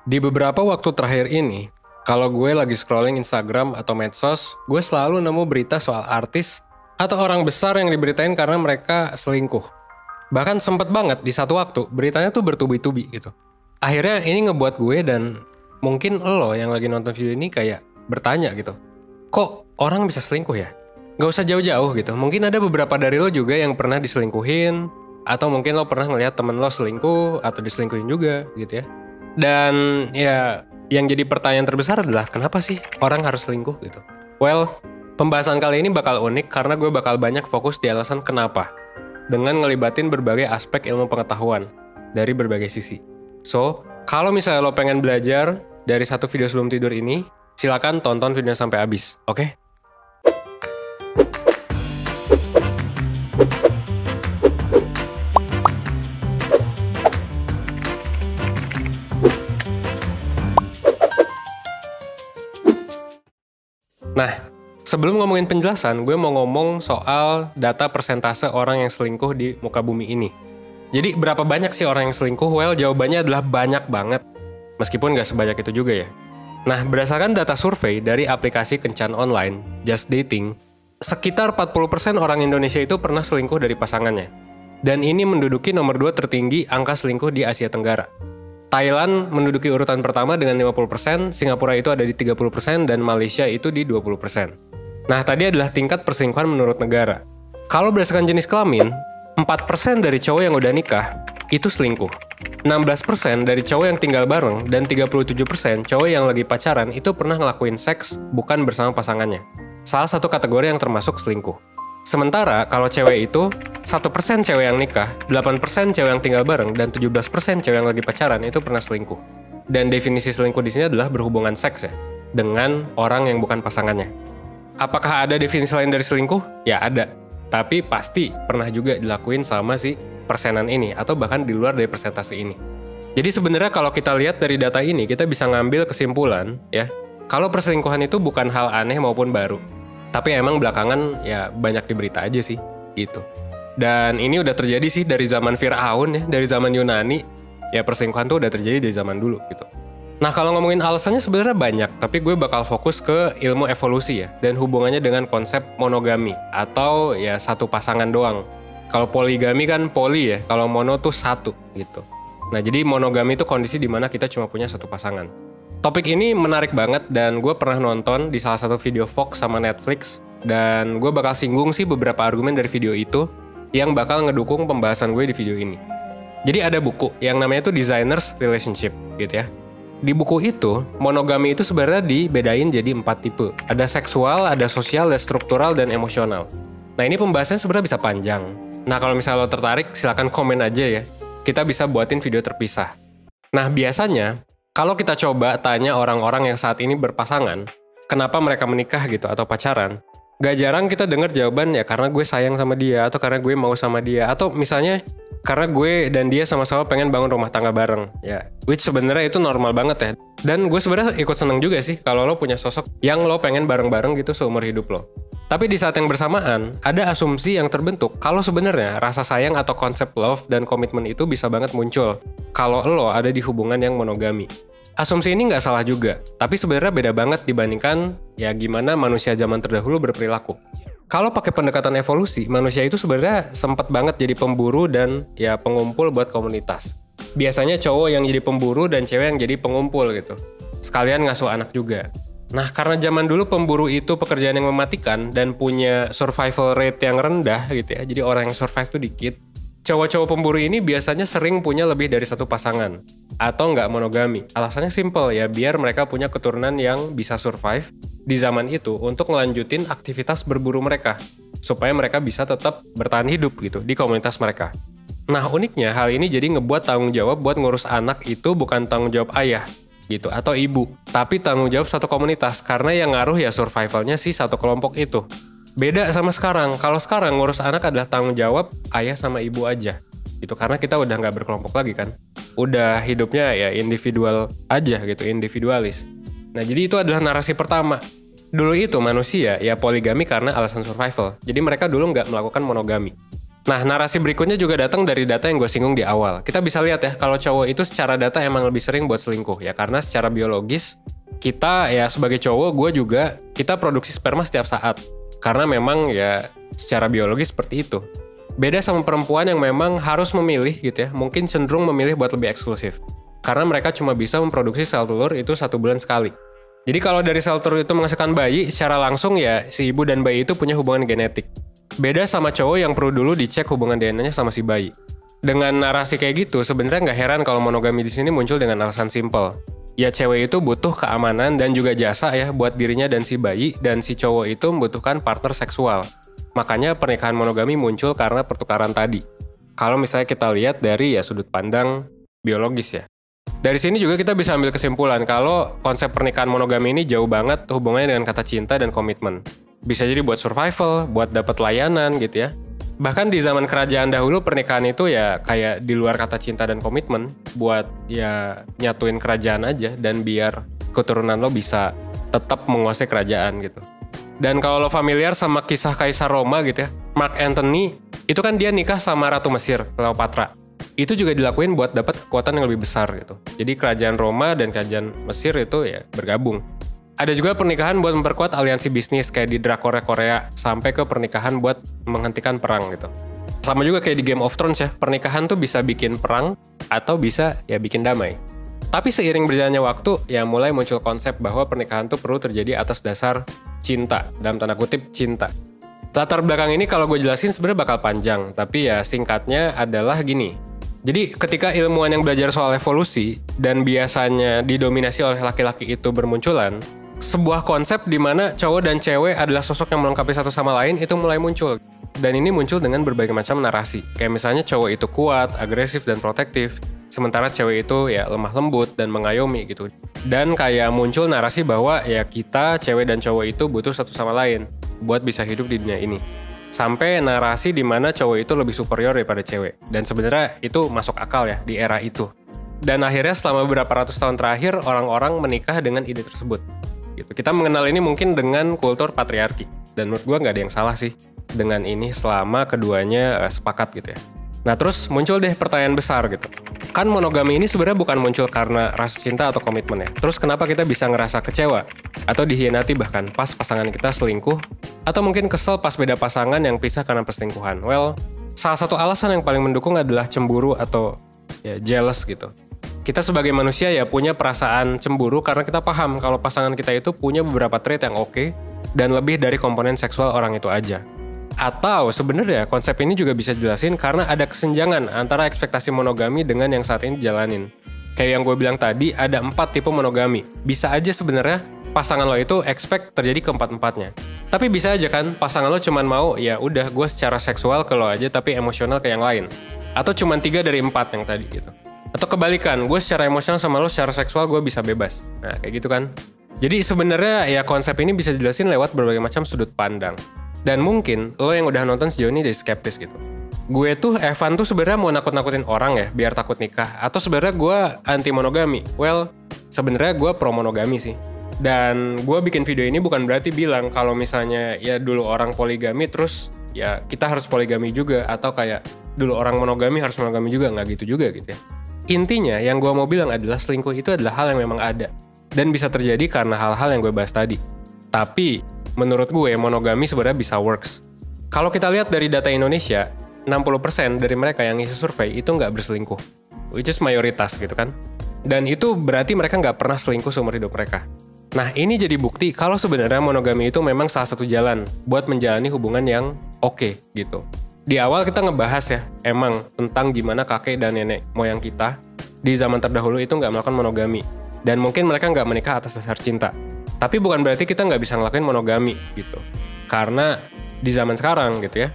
Di beberapa waktu terakhir ini, kalau gue lagi scrolling Instagram atau medsos, gue selalu nemu berita soal artis atau orang besar yang diberitain karena mereka selingkuh. Bahkan sempet banget di satu waktu, beritanya tuh bertubi-tubi gitu. Akhirnya ini ngebuat gue dan mungkin lo yang lagi nonton video ini kayak bertanya gitu. Kok orang bisa selingkuh ya? Gak usah jauh-jauh gitu. Mungkin ada beberapa dari lo juga yang pernah diselingkuhin, atau mungkin lo pernah ngeliat temen lo selingkuh atau diselingkuhin juga gitu ya. Dan ya yang jadi pertanyaan terbesar adalah kenapa sih orang harus selingkuh gitu? Well, pembahasan kali ini bakal unik karena gue bakal banyak fokus di alasan kenapa, dengan ngelibatin berbagai aspek ilmu pengetahuan dari berbagai sisi. So, kalau misalnya lo pengen belajar dari satu video sebelum tidur ini, silakan tonton videonya sampai habis, oke? Nah, sebelum ngomongin penjelasan, gue mau ngomong soal data persentase orang yang selingkuh di muka bumi ini. Jadi berapa banyak sih orang yang selingkuh? Well, jawabannya adalah banyak banget. Meskipun gak sebanyak itu juga ya. Nah, berdasarkan data survei dari aplikasi kencan online, Just Dating, sekitar 40% orang Indonesia itu pernah selingkuh dari pasangannya. Dan ini menduduki nomor 2 tertinggi angka selingkuh di Asia Tenggara. Thailand menduduki urutan pertama dengan 50%, Singapura itu ada di 30%, dan Malaysia itu di 20%. Nah, tadi adalah tingkat perselingkuhan menurut negara. Kalau berdasarkan jenis kelamin, 4% dari cowok yang udah nikah, itu selingkuh. 16% dari cowok yang tinggal bareng, dan 37% cowok yang lagi pacaran itu pernah ngelakuin seks bukan bersama pasangannya. Salah satu kategori yang termasuk selingkuh. Sementara kalau cewek itu 1% cewek yang nikah, 8% cewek yang tinggal bareng, dan 17% cewek yang lagi pacaran itu pernah selingkuh. Dan definisi selingkuh di sini adalah berhubungan seks ya, dengan orang yang bukan pasangannya. Apakah ada definisi lain dari selingkuh? Ya ada. Tapi pasti pernah juga dilakuin sama si persenan ini, atau bahkan di luar dari persentase ini. Jadi sebenarnya kalau kita lihat dari data ini, kita bisa ngambil kesimpulan ya, kalau perselingkuhan itu bukan hal aneh maupun baru. Tapi emang belakangan ya banyak di berita aja sih, gitu. Dan ini udah terjadi sih dari zaman Fir'aun ya, dari zaman Yunani. Ya perselingkuhan tuh udah terjadi dari zaman dulu gitu. Nah kalau ngomongin alasannya sebenarnya banyak, tapi gue bakal fokus ke ilmu evolusi ya, dan hubungannya dengan konsep monogami, atau ya satu pasangan doang. Kalau poligami kan poli ya, kalau mono tuh satu gitu. Nah jadi monogami itu kondisi dimana kita cuma punya satu pasangan. Topik ini menarik banget dan gue pernah nonton di salah satu video Fox sama Netflix, dan gue bakal singgung sih beberapa argumen dari video itu yang bakal ngedukung pembahasan gue di video ini. Jadi ada buku yang namanya itu Designer's Relationship gitu ya. Di buku itu, monogami itu sebenarnya dibedain jadi 4 tipe. Ada seksual, ada sosial, ada struktural, dan emosional. Nah ini pembahasannya sebenarnya bisa panjang. Nah kalau misalnya lo tertarik, silakan komen aja ya. Kita bisa buatin video terpisah. Nah biasanya, kalau kita coba tanya orang-orang yang saat ini berpasangan, kenapa mereka menikah gitu atau pacaran, gak jarang kita dengar jawaban ya karena gue sayang sama dia, atau karena gue mau sama dia, atau misalnya karena gue dan dia sama-sama pengen bangun rumah tangga bareng. Ya, which sebenarnya itu normal banget ya. Dan gue sebenarnya ikut seneng juga sih kalau lo punya sosok yang lo pengen bareng-bareng gitu seumur hidup lo. Tapi di saat yang bersamaan, ada asumsi yang terbentuk kalau sebenarnya rasa sayang atau konsep love dan komitmen itu bisa banget muncul kalau lo ada di hubungan yang monogami. Asumsi ini nggak salah juga, tapi sebenarnya beda banget dibandingkan ya gimana manusia zaman terdahulu berperilaku. Kalau pakai pendekatan evolusi, manusia itu sebenarnya sempat banget jadi pemburu dan ya pengumpul buat komunitas. Biasanya cowok yang jadi pemburu dan cewek yang jadi pengumpul gitu. Sekalian ngasuh anak juga. Nah, karena zaman dulu pemburu itu pekerjaan yang mematikan dan punya survival rate yang rendah gitu ya. Jadi orang yang survive tuh dikit. Cowok-cowok pemburu ini biasanya sering punya lebih dari satu pasangan atau nggak monogami. Alasannya simple ya, biar mereka punya keturunan yang bisa survive di zaman itu untuk ngelanjutin aktivitas berburu mereka supaya mereka bisa tetap bertahan hidup gitu di komunitas mereka. Nah, uniknya hal ini jadi ngebuat tanggung jawab buat ngurus anak itu bukan tanggung jawab ayah gitu atau ibu, tapi tanggung jawab satu komunitas karena yang ngaruh ya survivalnya si satu kelompok itu. Beda sama sekarang. Kalau sekarang ngurus anak adalah tanggung jawab ayah sama ibu aja. Gitu karena kita udah nggak berkelompok lagi kan. Udah hidupnya ya individual aja gitu, individualis. Nah, jadi itu adalah narasi pertama. Dulu itu manusia ya poligami karena alasan survival. Jadi mereka dulu nggak melakukan monogami. Nah, narasi berikutnya juga datang dari data yang gue singgung di awal. Kita bisa lihat ya, kalau cowok itu secara data emang lebih sering buat selingkuh ya, karena secara biologis kita ya sebagai cowok, gue juga, kita produksi sperma setiap saat. Karena memang ya secara biologis seperti itu. Beda sama perempuan yang memang harus memilih gitu ya, mungkin cenderung memilih buat lebih eksklusif. Karena mereka cuma bisa memproduksi sel telur itu 1 bulan sekali. Jadi kalau dari sel telur itu menghasilkan bayi, secara langsung ya si ibu dan bayi itu punya hubungan genetik. Beda sama cowok yang perlu dulu dicek hubungan DNA-nya sama si bayi. Dengan narasi kayak gitu, sebenarnya nggak heran kalau monogami di sini muncul dengan alasan simpel. Ya cewek itu butuh keamanan dan juga jasa ya buat dirinya dan si bayi, dan si cowok itu membutuhkan partner seksual. Makanya pernikahan monogami muncul karena pertukaran tadi. Kalau misalnya kita lihat dari ya sudut pandang biologis ya. Dari sini juga kita bisa ambil kesimpulan kalau konsep pernikahan monogami ini jauh banget hubungannya dengan kata cinta dan komitmen. Bisa jadi buat survival, buat dapat layanan gitu ya. Bahkan di zaman kerajaan dahulu pernikahan itu ya kayak di luar kata cinta dan komitmen, buat ya nyatuin kerajaan aja dan biar keturunan lo bisa tetap menguasai kerajaan gitu. Dan kalau lo familiar sama kisah Kaisar Roma gitu ya, Mark Antony, itu kan dia nikah sama Ratu Mesir, Cleopatra. Itu juga dilakuin buat dapat kekuatan yang lebih besar gitu. Jadi kerajaan Roma dan kerajaan Mesir itu ya bergabung. Ada juga pernikahan buat memperkuat aliansi bisnis kayak di drakor Korea, sampai ke pernikahan buat menghentikan perang gitu. Sama juga kayak di Game of Thrones ya, pernikahan tuh bisa bikin perang atau bisa ya bikin damai. Tapi seiring berjalannya waktu, ya mulai muncul konsep bahwa pernikahan tuh perlu terjadi atas dasar cinta, dalam tanda kutip cinta. Latar belakang ini kalau gue jelasin sebenarnya bakal panjang, tapi ya singkatnya adalah gini. Jadi ketika ilmuwan yang belajar soal evolusi dan biasanya didominasi oleh laki-laki itu bermunculan, sebuah konsep di mana cowok dan cewek adalah sosok yang melengkapi satu sama lain itu mulai muncul. Dan ini muncul dengan berbagai macam narasi. Kayak misalnya cowok itu kuat, agresif, dan protektif. Sementara cewek itu ya lemah lembut dan mengayomi gitu. Dan kayak muncul narasi bahwa ya kita, cewek dan cowok itu butuh satu sama lain buat bisa hidup di dunia ini. Sampai narasi di mana cowok itu lebih superior daripada cewek. Dan sebenarnya itu masuk akal ya di era itu. Dan akhirnya selama beberapa ratus tahun terakhir orang-orang menikah dengan ide tersebut. Gitu. Kita mengenal ini mungkin dengan kultur patriarki. Dan menurut gue nggak ada yang salah sih dengan ini selama keduanya sepakat gitu ya. Nah terus muncul deh pertanyaan besar gitu. Kan monogami ini sebenarnya bukan muncul karena rasa cinta atau komitmen ya. Terus kenapa kita bisa ngerasa kecewa atau dihianati bahkan pas pasangan kita selingkuh, atau mungkin kesel pas beda pasangan yang pisah karena perselingkuhan? Well, salah satu alasan yang paling mendukung adalah cemburu atau ya jealous gitu. Kita sebagai manusia ya punya perasaan cemburu karena kita paham kalau pasangan kita itu punya beberapa trait yang oke dan lebih dari komponen seksual orang itu aja. Atau sebenarnya konsep ini juga bisa dijelasin karena ada kesenjangan antara ekspektasi monogami dengan yang saat ini dijalanin. Kayak yang gue bilang tadi, ada 4 tipe monogami. Bisa aja sebenarnya pasangan lo itu expect terjadi keempat-empatnya. Tapi bisa aja kan pasangan lo cuman mau ya udah gue secara seksual ke lo aja tapi emosional ke yang lain. Atau cuman 3 dari 4 yang tadi gitu. Atau kebalikan, gue secara emosional sama lo, secara seksual gue bisa bebas. Nah, kayak gitu kan. Jadi sebenarnya ya konsep ini bisa dijelasin lewat berbagai macam sudut pandang. Dan mungkin lo yang udah nonton sejauh ini jadi skeptis gitu. Gue tuh, Evan tuh sebenarnya mau nakut-nakutin orang ya, biar takut nikah. Atau sebenarnya gue anti monogami. Well, sebenarnya gue pro monogami sih. Dan gue bikin video ini bukan berarti bilang kalau misalnya ya dulu orang poligami terus ya kita harus poligami juga. Atau kayak dulu orang monogami harus monogami juga, nggak gitu juga gitu ya. Intinya, yang gue mau bilang adalah selingkuh itu adalah hal yang memang ada. Dan bisa terjadi karena hal-hal yang gue bahas tadi. Tapi, menurut gue, monogami sebenarnya bisa works. Kalau kita lihat dari data Indonesia, 60% dari mereka yang ngisi survei itu nggak berselingkuh. Which is mayoritas gitu kan. Dan itu berarti mereka nggak pernah selingkuh seumur hidup mereka. Nah, ini jadi bukti kalau sebenarnya monogami itu memang salah satu jalan buat menjalani hubungan yang oke gitu. Di awal kita ngebahas ya, emang tentang gimana kakek dan nenek moyang kita di zaman terdahulu itu nggak melakukan monogami. Dan mungkin mereka nggak menikah atas dasar cinta. Tapi bukan berarti kita nggak bisa ngelakuin monogami gitu. Karena di zaman sekarang gitu ya,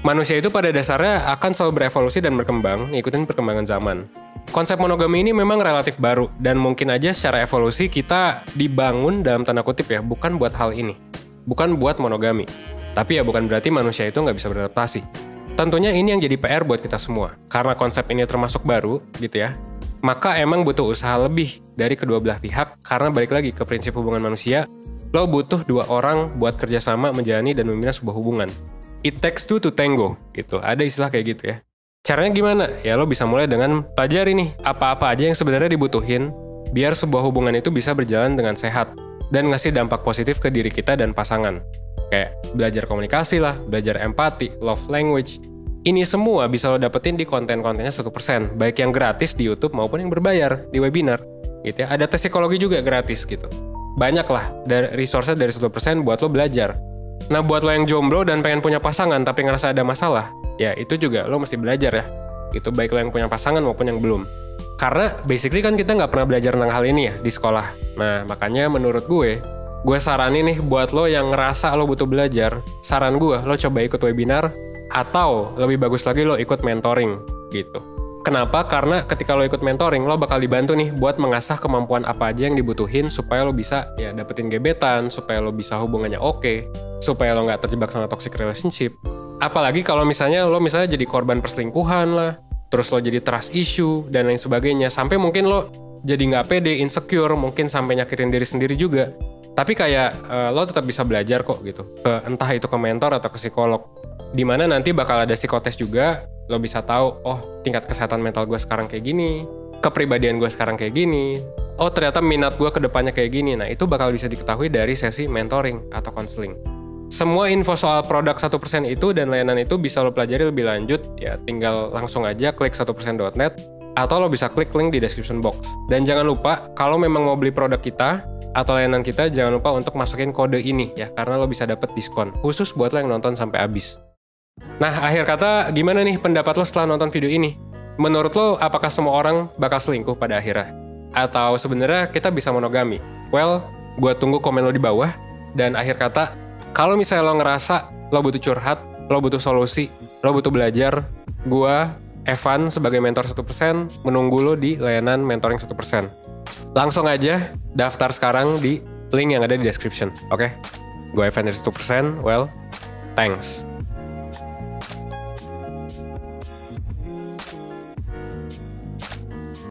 manusia itu pada dasarnya akan selalu berevolusi dan berkembang, ngikutin perkembangan zaman. Konsep monogami ini memang relatif baru, dan mungkin aja secara evolusi kita dibangun dalam tanda kutip ya, bukan buat hal ini. Bukan buat monogami. Tapi ya bukan berarti manusia itu nggak bisa beradaptasi. Tentunya ini yang jadi PR buat kita semua. Karena konsep ini termasuk baru, gitu ya. Maka emang butuh usaha lebih dari kedua belah pihak, karena balik lagi ke prinsip hubungan manusia, lo butuh 2 orang buat kerjasama menjalani dan membina sebuah hubungan. It takes two to tango gitu. Ada istilah kayak gitu ya. Caranya gimana? Ya lo bisa mulai dengan pelajari nih apa-apa aja yang sebenarnya dibutuhin biar sebuah hubungan itu bisa berjalan dengan sehat dan ngasih dampak positif ke diri kita dan pasangan. Kayak belajar komunikasi lah, belajar empati, love language. Ini semua bisa lo dapetin di konten-kontennya 1%, baik yang gratis di YouTube maupun yang berbayar di webinar. Gitu ya. Ada tes psikologi juga gratis gitu. Banyak lah dari resource-nya dari 1% buat lo belajar. Nah buat lo yang jomblo dan pengen punya pasangan tapi ngerasa ada masalah, ya itu juga lo mesti belajar ya. Itu baik lo yang punya pasangan maupun yang belum. Karena basically kan kita nggak pernah belajar tentang hal ini ya di sekolah. Nah makanya menurut gue saranin nih buat lo yang ngerasa lo butuh belajar, saran gue lo coba ikut webinar atau lebih bagus lagi lo ikut mentoring gitu. Kenapa? Karena ketika lo ikut mentoring lo bakal dibantu nih buat mengasah kemampuan apa aja yang dibutuhin supaya lo bisa ya dapetin gebetan, supaya lo bisa hubungannya oke, supaya lo nggak terjebak sama toxic relationship. Apalagi kalau misalnya lo jadi korban perselingkuhan lah, terus lo jadi trust issue dan lain sebagainya, sampai mungkin lo jadi nggak pede, insecure, mungkin sampai nyakitin diri sendiri juga. Tapi kayak lo tetap bisa belajar kok gitu, entah itu ke mentor atau ke psikolog. Dimana nanti bakal ada psikotes juga, lo bisa tahu, oh tingkat kesehatan mental gue sekarang kayak gini, kepribadian gue sekarang kayak gini, oh ternyata minat gue ke depannya kayak gini. Nah itu bakal bisa diketahui dari sesi mentoring atau counseling. Semua info soal produk 1% itu dan layanan itu bisa lo pelajari lebih lanjut, ya tinggal langsung aja klik 1%.net atau lo bisa klik link di description box. Dan jangan lupa, kalau memang mau beli produk kita atau layanan kita, jangan lupa untuk masukin kode ini ya, karena lo bisa dapet diskon khusus buat lo yang nonton sampai habis. Nah, akhir kata, gimana nih pendapat lo setelah nonton video ini? Menurut lo, apakah semua orang bakal selingkuh pada akhirnya? Atau sebenarnya kita bisa monogami? Well, gue tunggu komen lo di bawah. Dan akhir kata, kalau misalnya lo ngerasa lo butuh curhat, lo butuh solusi, lo butuh belajar, gue, Evan, sebagai mentor 1%, menunggu lo di layanan mentoring 1%. Langsung aja daftar sekarang di link yang ada di description, oke? Gue Evan dari 1%, well, thanks.